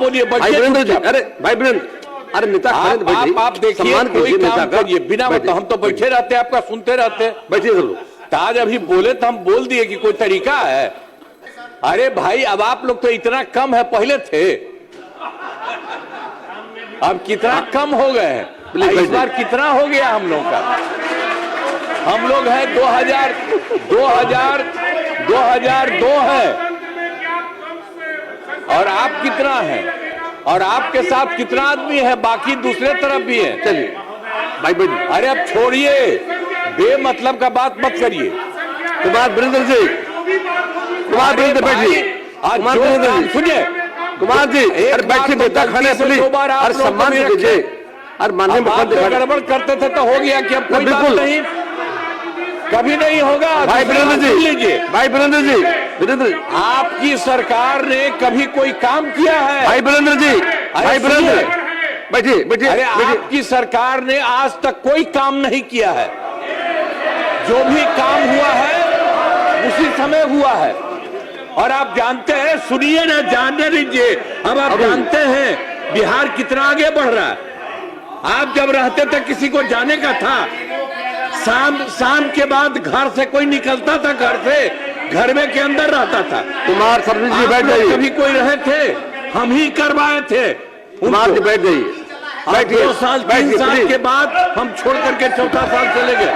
बोलिए। भाई वीरेंद्र जी, अरे भाई वीरेंद्र, अरे नेता आप देखिए, कोई काम करिए बिना मतलब, हम तो बैठे रहते हैं, आपका सुनते रहते हैं। बैठिए सब लोग। आज अभी बोले तो हम बोल दिए कि कोई तरीका है। अरे भाई, अब आप लोग तो इतना कम है, पहले थे, अब कितना कम हो गए हैं। इस बार कितना हो गया हम लोग का? हम लोग हैं 2002 है, और आप कितना है, और आपके साथ कितना आदमी है, बाकी दूसरे तरफ भी है। चलिए भाई बैठिए। अरे अब छोड़िए, बेमतलब का बात मत करिए। कुमार वीरेंद्र जी, कुमार वीरेंद्र बैठिए। कुमार वीरेंद्र जी सुनिए, कुमार जी अरे बैठिए, नेता खाने प्लीज, अरे सम्मान दीजिए। अरे माननीय मुख्यमंत्री गड़बड़ करते थे तो हो गया कि अब कोई बात नहीं, कभी नहीं होगा। भाई वीरेंद्र जी लीजिए। भाई वीरेंद्र जी, वीरेंद्र आपकी सरकार ने कभी कोई काम किया है? भाई वीरेंद्र जी, भाई वीरेंद्र बैठिए बैठिए। अरे आपकी सरकार ने आज तक कोई काम नहीं किया है। जो भी काम हुआ है उसी समय हुआ है, और आप जानते हैं, सुनिए ना, जानने दीजिए। अब आप जानते हैं बिहार कितना आगे बढ़ रहा है। आप जब रहते थे किसी को जाने का था, शाम के बाद घर से कोई निकलता था, घर से घर में के अंदर रहता था। कुमार सरजी जी बैठ जाइए। कभी कोई रहे थे, हम ही करवाए थे। कुमार जी बैठ जाइए। 2 साल 3 साल के बाद हम छोड़ करके 4था साल चले गए।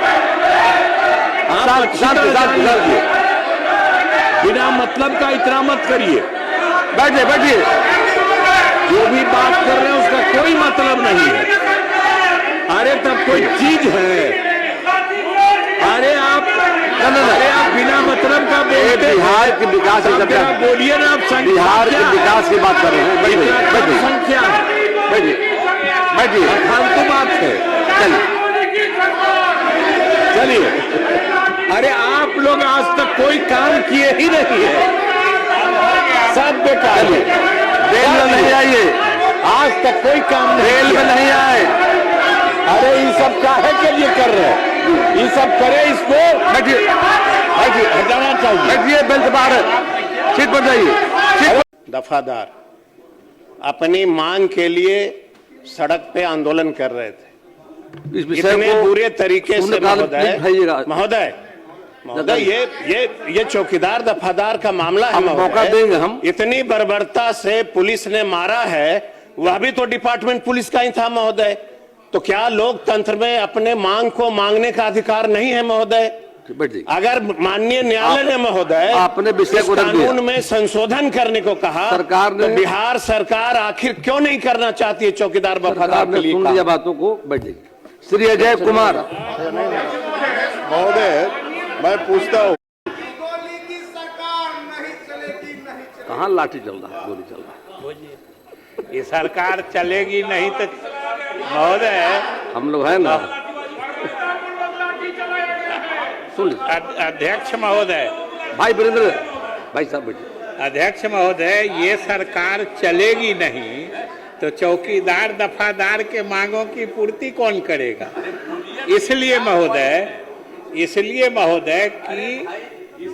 बिना मतलब का इतना मत करिए। बैठिए बैठिए। जो भी बात कर रहे हैं उसका कोई मतलब नहीं है। अरे तब कोई चीज है। अरे आप बिना मतलब का बोलते हैं। बिहार के विकास की चर्चा बोलिए ना, आप बिहार के विकास की बात कर रहे हैं। बैठिए संख्या है, बैठिए बैठिए, फालतू बात है। चलिए, अरे आप लोग आज तक कोई काम किए ही नहीं है, सब बेकार है। रेल में नहीं आइए, आज तक कोई काम नहीं, रेल में नहीं आए। अरे ये सब काहे के लिए कर रहे हैं? ये सब करे, इसको बैठिए बैठिए, हटाना चाहिए। बैठिए, बेंच बाहर, सीट पर जाइए। दफादार अपनी मांग के लिए सड़क पे आंदोलन कर रहे थे। इस विषय इतने को बुरे तरीके से महोदय ये चौकीदार दफादार का मामला है। मौका देंगे हम। इतनी बर्बरता से पुलिस ने मारा है, वह भी तो डिपार्टमेंट पुलिस का ही था महोदय। तो क्या लोकतंत्र में अपने मांग को मांगने का अधिकार नहीं है महोदय? अगर माननीय न्यायालय ने महोदय आपने विषय को कानून में संशोधन करने को कहा, सरकार ने, तो बिहार सरकार आखिर क्यों नहीं करना चाहती है चौकीदार वफादार के लिए? सुन लिया बातों को, बैठिए। श्री अजय कुमार महोदय, मैं पूछता हूँ, कहाँ लाठी चल रहा है, गोली चल रहा है? ये सरकार चलेगी नहीं तो महोदय, हम लोग है ना। सुन अध्यक्ष महोदय, भाई वीरेंद्र भाई साहब बैठिए। अध्यक्ष महोदय, ये सरकार चलेगी नहीं तो चौकीदार दफादार के मांगों की पूर्ति कौन करेगा? इसलिए महोदय कि इस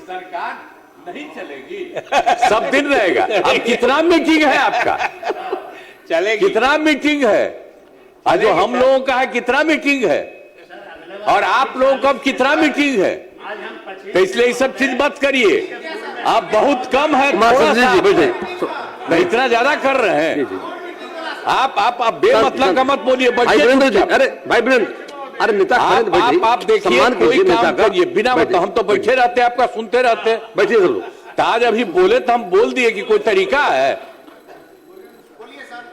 सरकार नहीं चलेगी, सब दिन रहेगा। अब कितना मीटिंग है आपका? चलेगी, कितना मीटिंग है? आज जो हम लोगों का है, कितना मीटिंग है? और आप लोगों का कितना मीटिंग है? तो इसलिए ये सब चीज मत करिए। आप बहुत कम है, इतना ज्यादा कर रहे हैं आप बेमतलब का मत बोलिए। भाई वीरेंद्र जी, अरे भाई वीरेंद्र, अरे नेता आप देखिए, कोई काम करिए बिना मतलब, हम तो बैठे रहते हैं, आपका सुनते रहते हैं। बैठिए सब लोग। आज अभी बोले तो हम बोल दिए कि कोई तरीका है।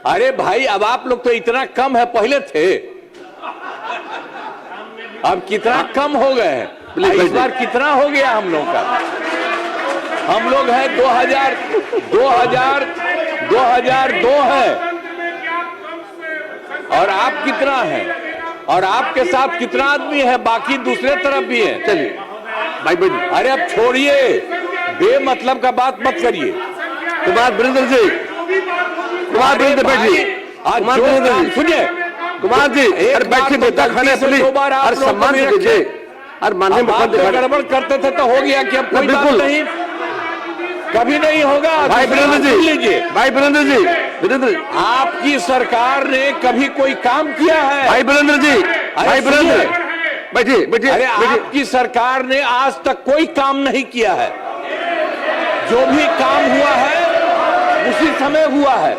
अरे भाई, अब आप लोग तो इतना कम है, पहले थे, अब कितना कम हो गए हैं। इस बार कितना हो गया हम लोग का? हम लोग हैं 2002 है, और आप कितना है, और आपके साथ कितना आदमी है, बाकी दूसरे तरफ भी है। चलिए भाई बैठिए। अरे अब छोड़िए, बेमतलब का बात मत करिए। कुमार वीरेंद्र जी, कुमार वीरेंद्र बैठिए। कुमार वीरेंद्र जी सुनिए, कुमार जी अरे बैठिए, नेता खाने प्लीज, अरे सम्मान दीजिए। अरे माननीय मुख्यमंत्री गड़बड़ करते थे तो हो गया कि अब कोई बात नहीं, कभी नहीं होगा। भाई वीरेंद्र जी, लीजिए। भाई वीरेंद्र जी वीरेंद्र, आपकी सरकार ने कभी कोई काम किया है? भाई वीरेंद्र जी, भाई वीरेंद्र, बैठिए बैठिए। अरे आपकी सरकार ने आज तक कोई काम नहीं किया है। जो भी काम हुआ है उसी समय हुआ है।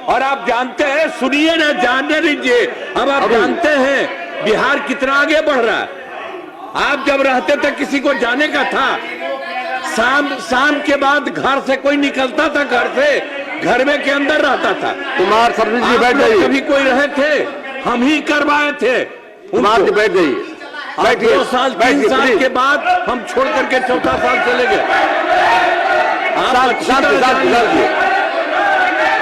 और आप जानते हैं, सुनिए ना, जानने दीजिए। अब आप जानते हैं बिहार कितना आगे बढ़ रहा है। आप जब रहते थे किसी को जाने का था, शाम के बाद घर से कोई निकलता था, घर से घर में के अंदर रहता था। कुमार सर्विस जी बैठ आप लोग जाइए। कभी कोई रहे थे? हम ही करवाए थे। कुमार जी बैठ जाइए, बैठिए। 2 साल 3 साल के बाद हम छोड़ करके 4था साल चले गए।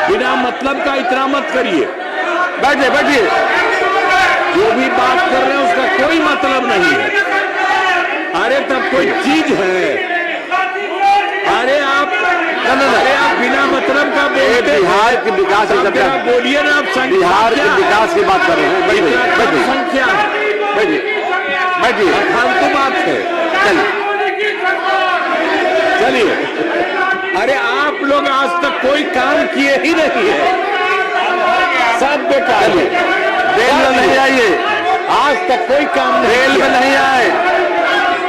बिना मतलब का इतना मत करिए। बैठिए बैठिए। जो भी बात कर रहे हैं उसका कोई मतलब नहीं है। अरे तब कोई चीज है। अरे आप बिना मतलब का बोलते हैं। बिहार के विकास की चर्चा, बोलिए ना। आप बिहार के विकास की बात कर रहे हैं। बैठिए संख्या है, बैठिए बैठिए। फालतू बात है। चलिए। अरे आप लोग आज तक कोई काम किए ही नहीं है, सब बेकार है। रेल में नहीं आइए, आज तक कोई काम नहीं। रेल में नहीं आए।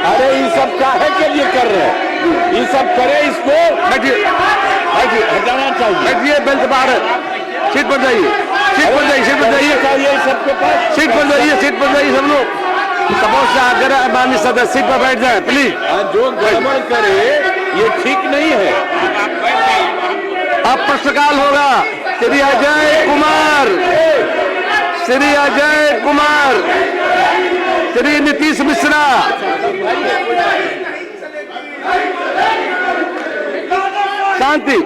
अरे ये सब काहे के लिए कर रहे हैं? ये सब करे, इसको बैठिए बैठिए, हटाना चाहिए। बैठिए, बेंच बाहर, सीट पर जाइए, सीट पर जाइए, सीट पर जाइए, चाहिए सबके पास। सीट पर जाइए, सीट पर जाइए। सब लोग सपोज से अगर माननीय सदस्य सीट पर बैठ जाए प्लीज। जो गड़बड़ करे ये ठीक नहीं है। अब प्रश्नकाल होगा। श्री अजय कुमार, श्री अजय कुमार, श्री नीतीश मिश्रा। शांति।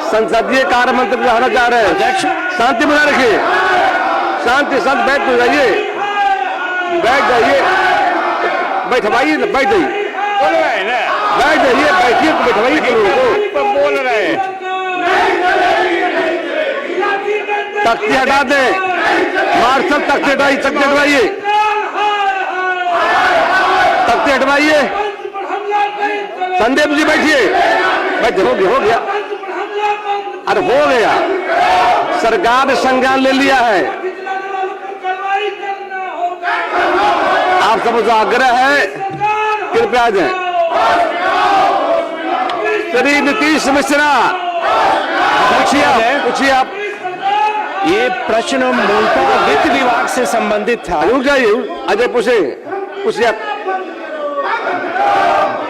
संसदीय कार्य मंत्री रहना चाह रहे हैं। अध्यक्ष शांति बना रखिए, शांति। शांत बैठ तो जाइए, बैठ जाइए, बैठवाइए, बैठ जाइए, बोल रहे हैं ना, बैठ जाइए, बैठिए तो बैठवाइए लोगों को। बोल रहे हैं। तख्ती हटा दें, मार्शल तख्ती हटाइए, तख्ती हटवाइए, तख्ती हटवाइए। संदीप जी बैठिए, बैठ। हो गया। अरे हो गया, सरकार ने संज्ञान ले लिया है। आप सबसे आग्रह है, कृपया आ जाएं। श्री नीतीश मिश्रा, पूछिए आप। ये प्रश्न मूलतः वित्त विभाग से संबंधित था। रुक जाइए, अजय पूछिए आप।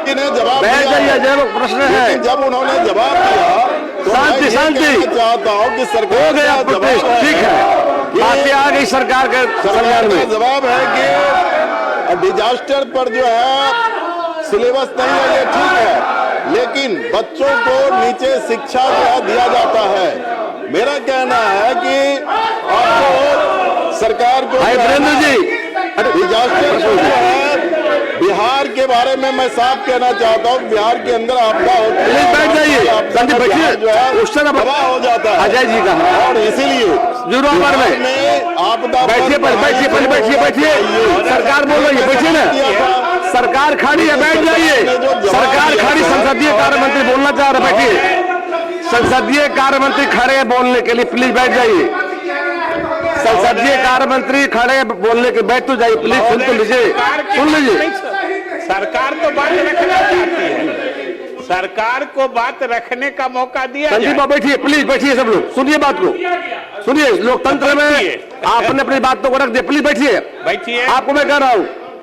जवाब बैठ जाइए अजय, प्रश्न है। जब उन्होंने जवाब दिया तो शांति, शांति। चाहता हूँ कि सरकार हो गया प्रोटेस्ट, ठीक है, बातें आ गई सरकार के संज्ञान में। जवाब है कि डिजास्टर पर जो है सिलेबस नहीं है, ये ठीक है, लेकिन बच्चों को नीचे शिक्षा दिया जाता है। मेरा कहना है कि आपको सरकार को वीरेंद्र जी, डिजास्टर जो है बिहार के बारे में मैं साफ कहना चाहता हूँ। बिहार के अंदर आपदा होती है, बैठ जाइए, संदीप बैठिए, जो है क्वेश्चन तबाह हो जाता है। अजय जी का, और इसीलिए जुर्माना में आपदा बैठिए, बैठिए। सरकार बोल रही है, बैठिए ना। सरकार खड़ी है, बैठ जाइए। सरकार खड़ी, संसदीय कार्य मंत्री बोलना चाह रहे, बैठिए। संसदीय कार्य मंत्री खड़े हैं बोलने के लिए, प्लीज बैठ जाइए। संसदीय कार्य मंत्री खड़े हैं बोलने के, बैठ तो जाइए प्लीज, सुन तो लीजिए, सुन लीजिए। सरकार तो बात रखना चाहती है, सरकार को बात रखने का मौका दिया जाए। संदीप बैठिए, प्लीज बैठिए, सब लोग सुनिए बात को, सुनिए। लोकतंत्र में आपने अपनी बातों को रख दिया, प्लीज बैठिए। बैठिए, आपको मैं कह रहा हूँ,